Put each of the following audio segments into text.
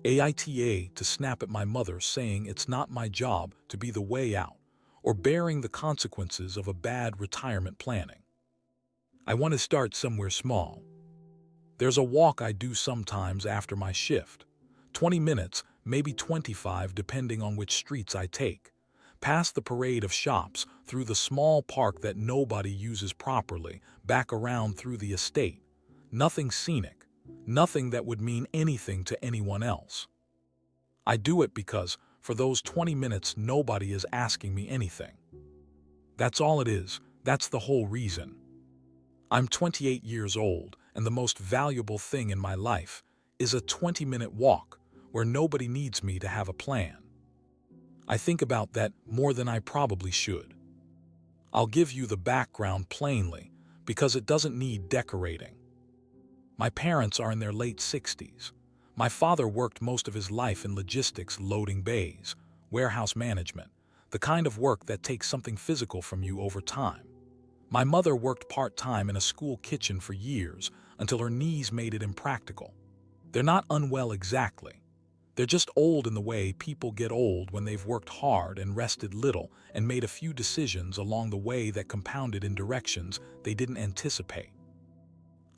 AITA to snap at my mother saying it's not my job to be the way out or bearing the consequences of a bad retirement planning. I want to start somewhere small. There's a walk I do sometimes after my shift. 20 minutes, maybe 25 depending on which streets I take. Past the parade of shops, through the small park that nobody uses properly, back around through the estate. Nothing scenic, nothing that would mean anything to anyone else. I do it because, for those 20 minutes, nobody is asking me anything. That's all it is, that's the whole reason. I'm 28 years old, and the most valuable thing in my life is a 20-minute walk where nobody needs me to have a plan. I think about that more than I probably should. I'll give you the background plainly, because it doesn't need decorating. My parents are in their late 60s. My father worked most of his life in logistics, loading bays, warehouse management, the kind of work that takes something physical from you over time. My mother worked part-time in a school kitchen for years until her knees made it impractical. They're not unwell exactly. They're just old in the way people get old when they've worked hard and rested little and made a few decisions along the way that compounded in directions they didn't anticipate.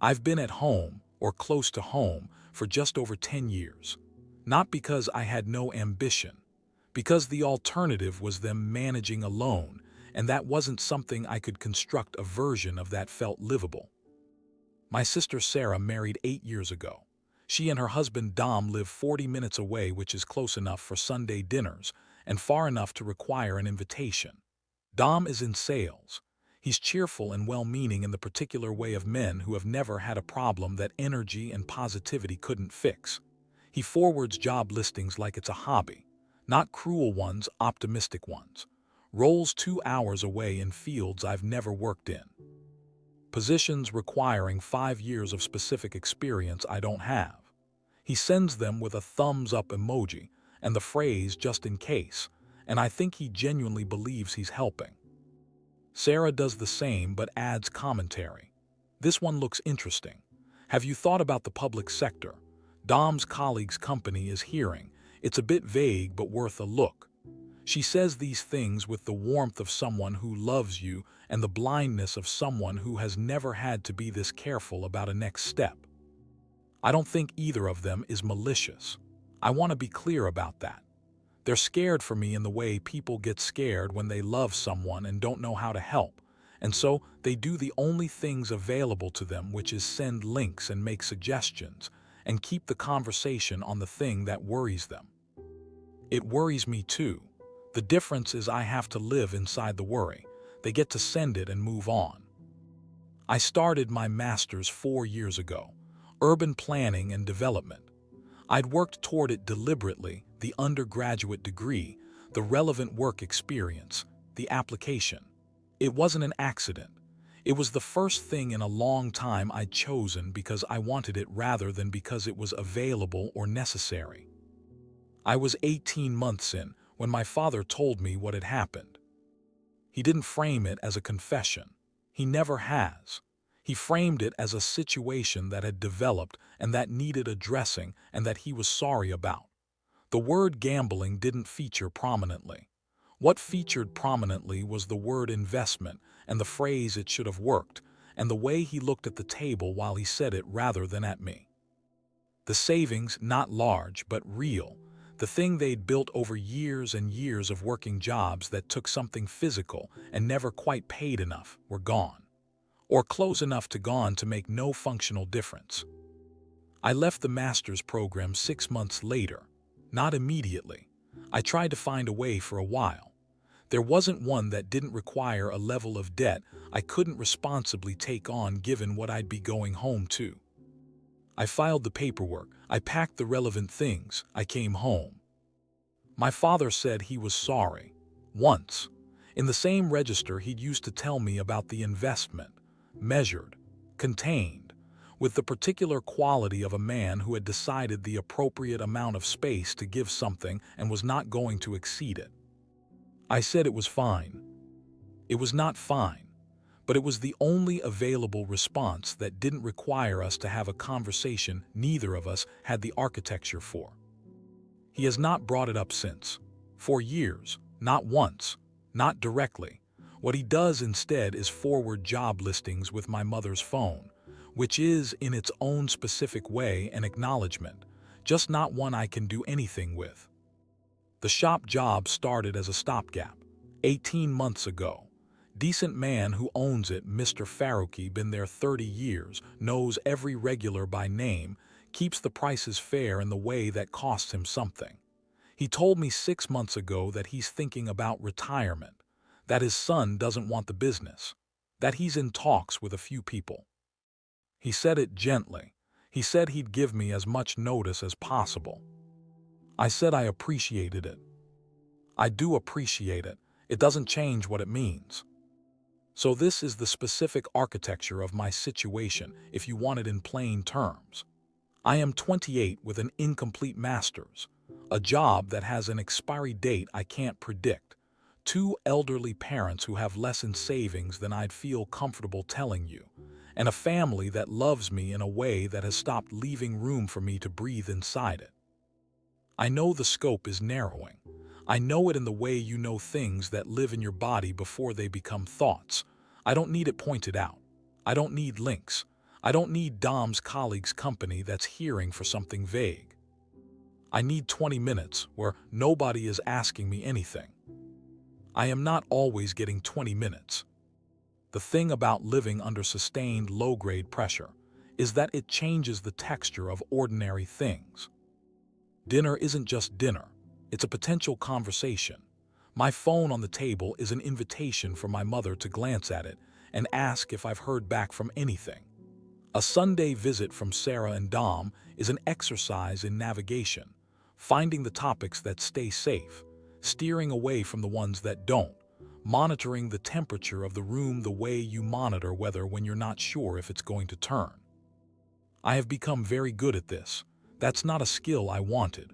I've been at home, or close to home, for just over 10 years. Not because I had no ambition, because the alternative was them managing alone, and that wasn't something I could construct a version of that felt livable. My sister Sarah married 8 years ago. She and her husband Dom live 40 minutes away, which is close enough for Sunday dinners and far enough to require an invitation. Dom is in sales. He's cheerful and well-meaning in the particular way of men who have never had a problem that energy and positivity couldn't fix. He forwards job listings like it's a hobby, not cruel ones, optimistic ones. Rolls 2 hours away in fields I've never worked in. Positions requiring 5 years of specific experience I don't have. He sends them with a thumbs-up emoji and the phrase "just in case," and I think he genuinely believes he's helping. Sarah does the same but adds commentary. This one looks interesting. Have you thought about the public sector? Dom's colleague's company is hearing. It's a bit vague but worth a look. She says these things with the warmth of someone who loves you and the blindness of someone who has never had to be this careful about a next step. I don't think either of them is malicious. I want to be clear about that. They're scared for me in the way people get scared when they love someone and don't know how to help, and so they do the only things available to them, which is send links and make suggestions, and keep the conversation on the thing that worries them. It worries me too. The difference is I have to live inside the worry. They get to send it and move on. I started my master's 4 years ago, urban planning and development. I'd worked toward it deliberately, the undergraduate degree, the relevant work experience, the application. It wasn't an accident. It was the first thing in a long time I'd chosen because I wanted it rather than because it was available or necessary. I was 18 months in when my father told me what had happened. He didn't frame it as a confession. He never has. He framed it as a situation that had developed and that needed addressing and that he was sorry about. The word gambling didn't feature prominently. What featured prominently was the word investment and the phrase "it should have worked," and the way he looked at the table while he said it rather than at me. The savings, not large but real, the thing they'd built over years and years of working jobs that took something physical and never quite paid enough, were gone. Or close enough to gone to make no functional difference. I left the master's program 6 months later. Not immediately. I tried to find a way for a while. There wasn't one that didn't require a level of debt I couldn't responsibly take on given what I'd be going home to. I filed the paperwork, I packed the relevant things, I came home. My father said he was sorry. Once. In the same register he'd used to tell me about the investment. Measured, contained, with the particular quality of a man who had decided the appropriate amount of space to give something and was not going to exceed it. I said it was fine. It was not fine, but it was the only available response that didn't require us to have a conversation neither of us had the architecture for. He has not brought it up since. For years, not once, not directly. What he does instead is forward job listings with my mother's phone, which is, in its own specific way, an acknowledgement, just not one I can do anything with. The shop job started as a stopgap, 18 months ago. Decent man who owns it, Mr. Faruqi, been there 30 years, knows every regular by name, keeps the prices fair in the way that costs him something. He told me 6 months ago that he's thinking about retirement, that his son doesn't want the business, that he's in talks with a few people. He said it gently. He said he'd give me as much notice as possible. I said I appreciated it. I do appreciate it. It doesn't change what it means. So this is the specific architecture of my situation, if you want it in plain terms. I am 28 with an incomplete master's, a job that has an expiry date I can't predict, 2 elderly parents who have less in savings than I'd feel comfortable telling you, and a family that loves me in a way that has stopped leaving room for me to breathe inside it. I know the scope is narrowing. I know it in the way you know things that live in your body before they become thoughts. I don't need it pointed out. I don't need links. I don't need Dom's colleague's company that's hearing for something vague. I need 20 minutes where nobody is asking me anything. I am not always getting 20 minutes. The thing about living under sustained low-grade pressure is that it changes the texture of ordinary things. Dinner isn't just dinner. It's a potential conversation. My phone on the table is an invitation for my mother to glance at it and ask if I've heard back from anything. A Sunday visit from Sarah and Dom is an exercise in navigation, finding the topics that stay safe, steering away from the ones that don't, monitoring the temperature of the room the way you monitor weather when you're not sure if it's going to turn. I have become very good at this. That's not a skill I wanted.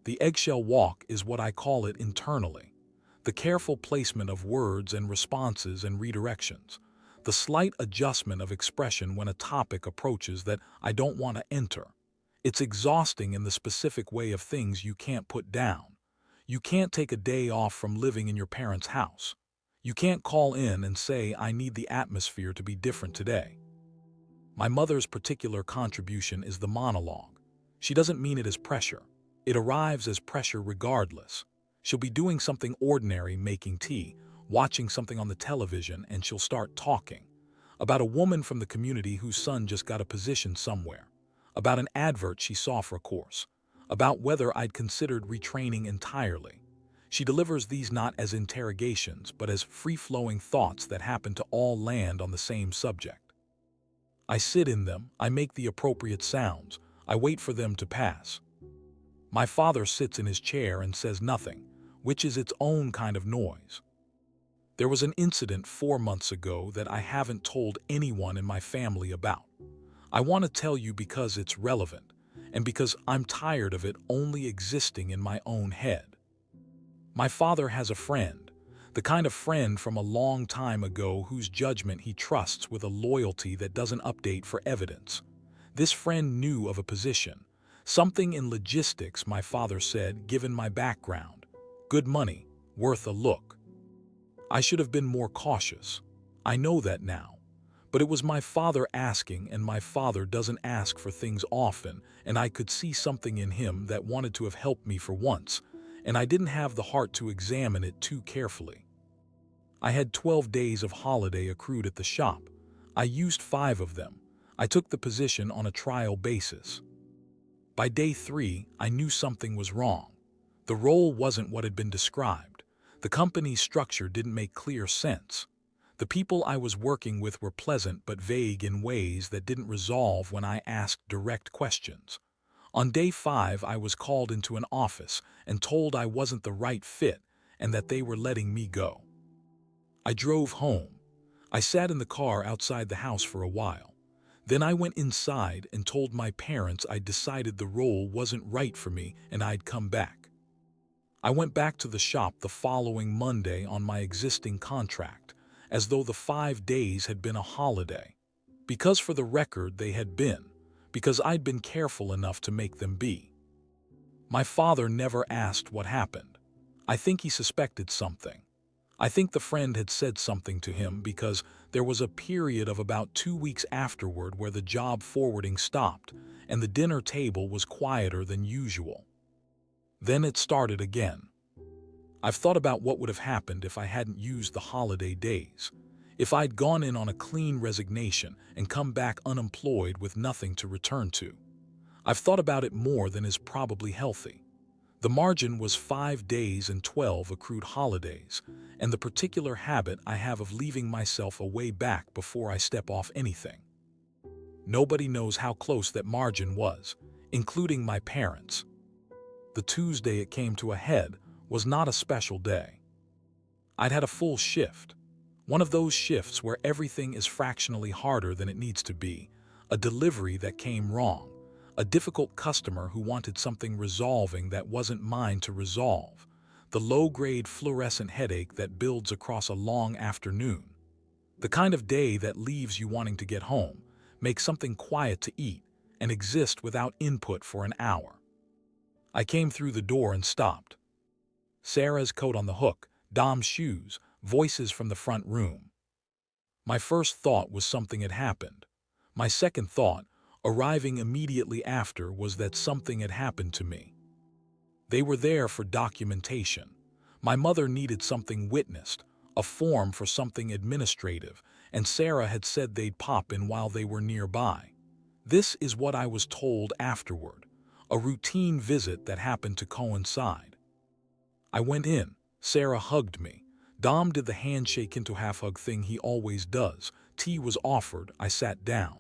The eggshell walk is what I call it internally. The careful placement of words and responses and redirections. The slight adjustment of expression when a topic approaches that I don't want to enter. It's exhausting in the specific way of things you can't put down. You can't take a day off from living in your parents' house. You can't call in and say, I need the atmosphere to be different today. My mother's particular contribution is the monologue. She doesn't mean it as pressure. It arrives as pressure regardless. She'll be doing something ordinary, making tea, watching something on the television, and she'll start talking. About a woman from the community whose son just got a position somewhere. About an advert she saw for a course. About whether I'd considered retraining entirely. She delivers these not as interrogations, but as free-flowing thoughts that happen to all land on the same subject. I sit in them, I make the appropriate sounds, I wait for them to pass. My father sits in his chair and says nothing, which is its own kind of noise. There was an incident 4 months ago that I haven't told anyone in my family about. I want to tell you because it's relevant, and because I'm tired of it only existing in my own head. My father has a friend, the kind of friend from a long time ago whose judgment he trusts with a loyalty that doesn't update for evidence. This friend knew of a position, something in logistics, my father said, given my background. Good money, worth a look. I should have been more cautious. I know that now. But it was my father asking, and my father doesn't ask for things often, and I could see something in him that wanted to have helped me for once, and I didn't have the heart to examine it too carefully. I had 12 days of holiday accrued at the shop. I used 5 of them. I took the position on a trial basis. By day 3, I knew something was wrong. The role wasn't what had been described. The company's structure didn't make clear sense. The people I was working with were pleasant but vague in ways that didn't resolve when I asked direct questions. On day 5, I was called into an office and told I wasn't the right fit and that they were letting me go. I drove home. I sat in the car outside the house for a while. Then I went inside and told my parents I'd decided the role wasn't right for me and I'd come back. I went back to the shop the following Monday on my existing contract, as though the 5 days had been a holiday. Because for the record they had been, because I'd been careful enough to make them be. My father never asked what happened. I think he suspected something. I think the friend had said something to him because there was a period of about 2 weeks afterward where the job forwarding stopped and the dinner table was quieter than usual. Then it started again. I've thought about what would have happened if I hadn't used the holiday days. If I'd gone in on a clean resignation and come back unemployed with nothing to return to. I've thought about it more than is probably healthy. The margin was 5 days and 12 accrued holidays, and the particular habit I have of leaving myself a way back before I step off anything. Nobody knows how close that margin was, including my parents. The Tuesday it came to a head was not a special day. I'd had a full shift, one of those shifts where everything is fractionally harder than it needs to be, a delivery that came wrong, a difficult customer who wanted something resolving that wasn't mine to resolve, the low-grade fluorescent headache that builds across a long afternoon, the kind of day that leaves you wanting to get home, make something quiet to eat, and exist without input for an hour. I came through the door and stopped. Sarah's coat on the hook, Dom's shoes, voices from the front room. My first thought was something had happened. My second thought, arriving immediately after, was that something had happened to me. They were there for documentation. My mother needed something witnessed, a form for something administrative, and Sarah had said they'd pop in while they were nearby. This is what I was told afterward, a routine visit that happened to coincide. I went in. Sarah hugged me. Dom did the handshake into half-hug thing he always does. Tea was offered. I sat down.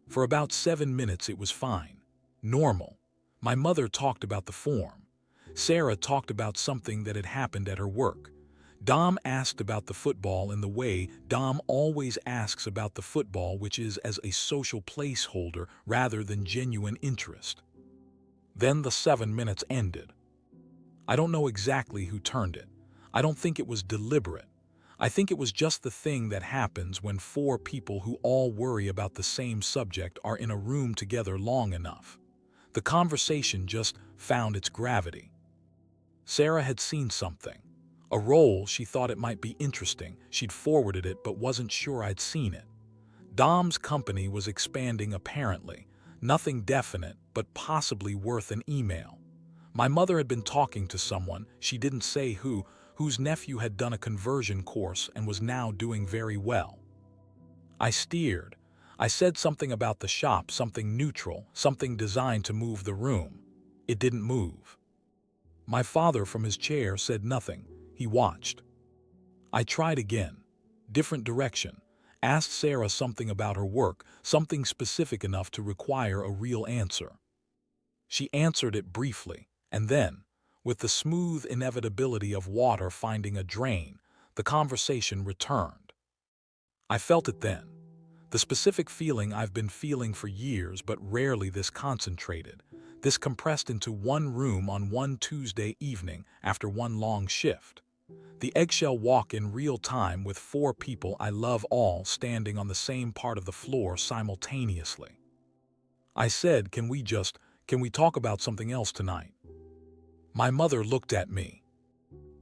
For about 7 minutes it was fine. Normal. My mother talked about the form. Sarah talked about something that had happened at her work. Dom asked about the football in the way Dom always asks about the football, which is as a social placeholder rather than genuine interest. Then the 7 minutes ended. I don't know exactly who turned it. I don't think it was deliberate. I think it was just the thing that happens when 4 people who all worry about the same subject are in a room together long enough. The conversation just found its gravity. Sarah had seen something. A role she thought it might be interesting. She'd forwarded it but wasn't sure I'd seen it. Dom's company was expanding apparently. Nothing definite, but possibly worth an email. My mother had been talking to someone, she didn't say who, whose nephew had done a conversion course and was now doing very well. I steered. I said something about the shop, something neutral, something designed to move the room. It didn't move. My father from his chair said nothing. He watched. I tried again. Different direction. Asked Sarah something about her work, something specific enough to require a real answer. She answered it briefly, and then, with the smooth inevitability of water finding a drain, the conversation returned. I felt it then. The specific feeling I've been feeling for years, but rarely this concentrated, this compressed into one room on one Tuesday evening after one long shift. The eggshell walk in real time with 4 people I love all standing on the same part of the floor simultaneously. I said, can we talk about something else tonight? My mother looked at me.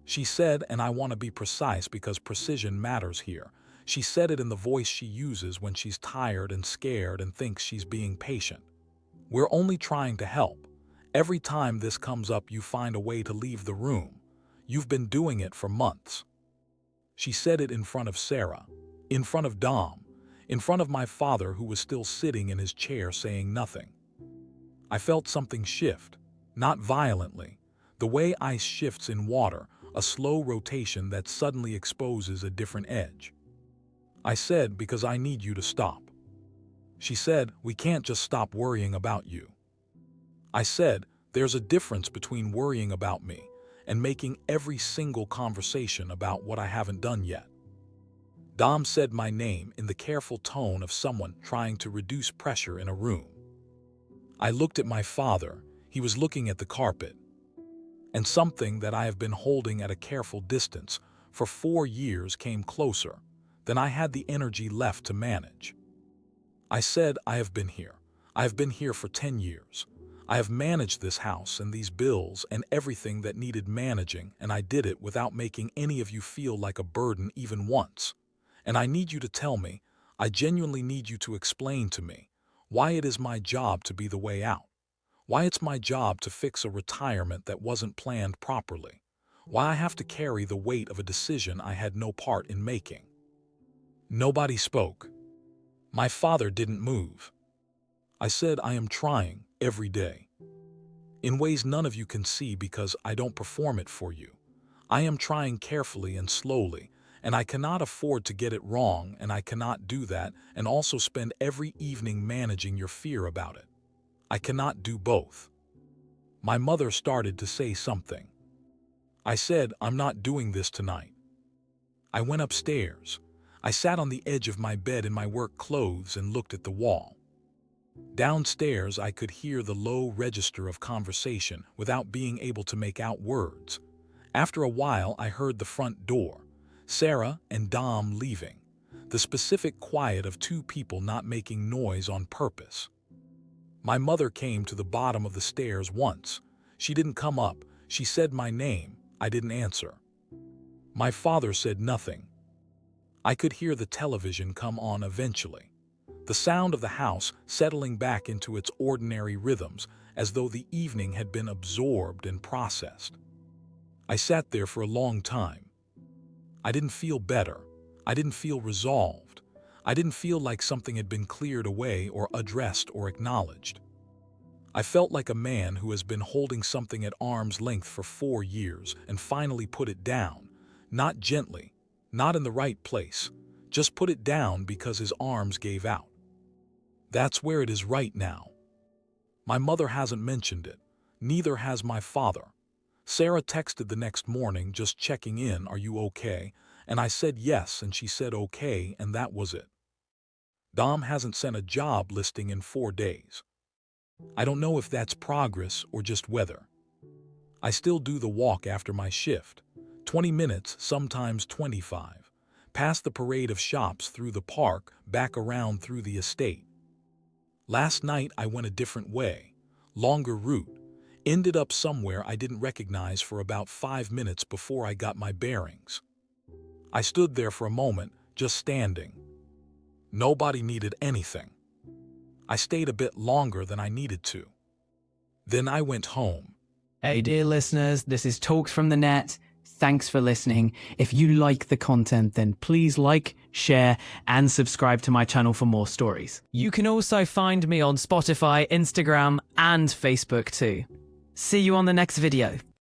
She said, and I want to be precise because precision matters here. She said it in the voice she uses when she's tired and scared and thinks she's being patient. We're only trying to help. Every time this comes up, you find a way to leave the room. You've been doing it for months. She said it in front of Sarah, in front of Dom, in front of my father who was still sitting in his chair saying nothing. I felt something shift, not violently, the way ice shifts in water, a slow rotation that suddenly exposes a different edge. I said, because I need you to stop. She said, we can't just stop worrying about you. I said, there's a difference between worrying about me and making every single conversation about what I haven't done yet. Dom said my name in the careful tone of someone trying to reduce pressure in a room. I looked at my father. He was looking at the carpet. And something that I have been holding at a careful distance for 4 years came closer than I had the energy left to manage. I said, I have been here. I have been here for 10 years. I have managed this house and these bills and everything that needed managing, and I did it without making any of you feel like a burden even once. And I need you to tell me, I genuinely need you to explain to me, why it is my job to be the way out. Why it's my job to fix a retirement that wasn't planned properly. Why I have to carry the weight of a decision I had no part in making. Nobody spoke. My father didn't move. I said I am trying every day. In ways none of you can see because I don't perform it for you. I am trying carefully and slowly, and I cannot afford to get it wrong, and I cannot do that and also spend every evening managing your fear about it. I cannot do both. My mother started to say something. I said, I'm not doing this tonight. I went upstairs. I sat on the edge of my bed in my work clothes and looked at the wall. Downstairs, I could hear the low register of conversation without being able to make out words. After a while, I heard the front door, Sarah and Dom leaving, the specific quiet of two people not making noise on purpose. My mother came to the bottom of the stairs once. She didn't come up. She said my name. I didn't answer. My father said nothing. I could hear the television come on eventually. The sound of the house settling back into its ordinary rhythms as though the evening had been absorbed and processed. I sat there for a long time. I didn't feel better. I didn't feel resolved. I didn't feel like something had been cleared away or addressed or acknowledged. I felt like a man who has been holding something at arm's length for 4 years and finally put it down, not gently, not in the right place, just put it down because his arms gave out. That's where it is right now. My mother hasn't mentioned it. Neither has my father. Sarah texted the next morning just checking in, are you okay? And I said yes, and she said okay, and that was it. Dom hasn't sent a job listing in 4 days. I don't know if that's progress or just weather. I still do the walk after my shift. 20 minutes, sometimes 25. Past the parade of shops, through the park, back around through the estate. Last night I went a different way, longer route, ended up somewhere I didn't recognize for about 5 minutes before I got my bearings. I stood there for a moment, just standing. Nobody needed anything. I stayed a bit longer than I needed to. Then I went home. Hey, dear listeners, this is Talks from the Net. Thanks for listening. If you like the content, then please like, share, and subscribe to my channel for more stories. You can also find me on Spotify, Instagram, and Facebook too. See you on the next video.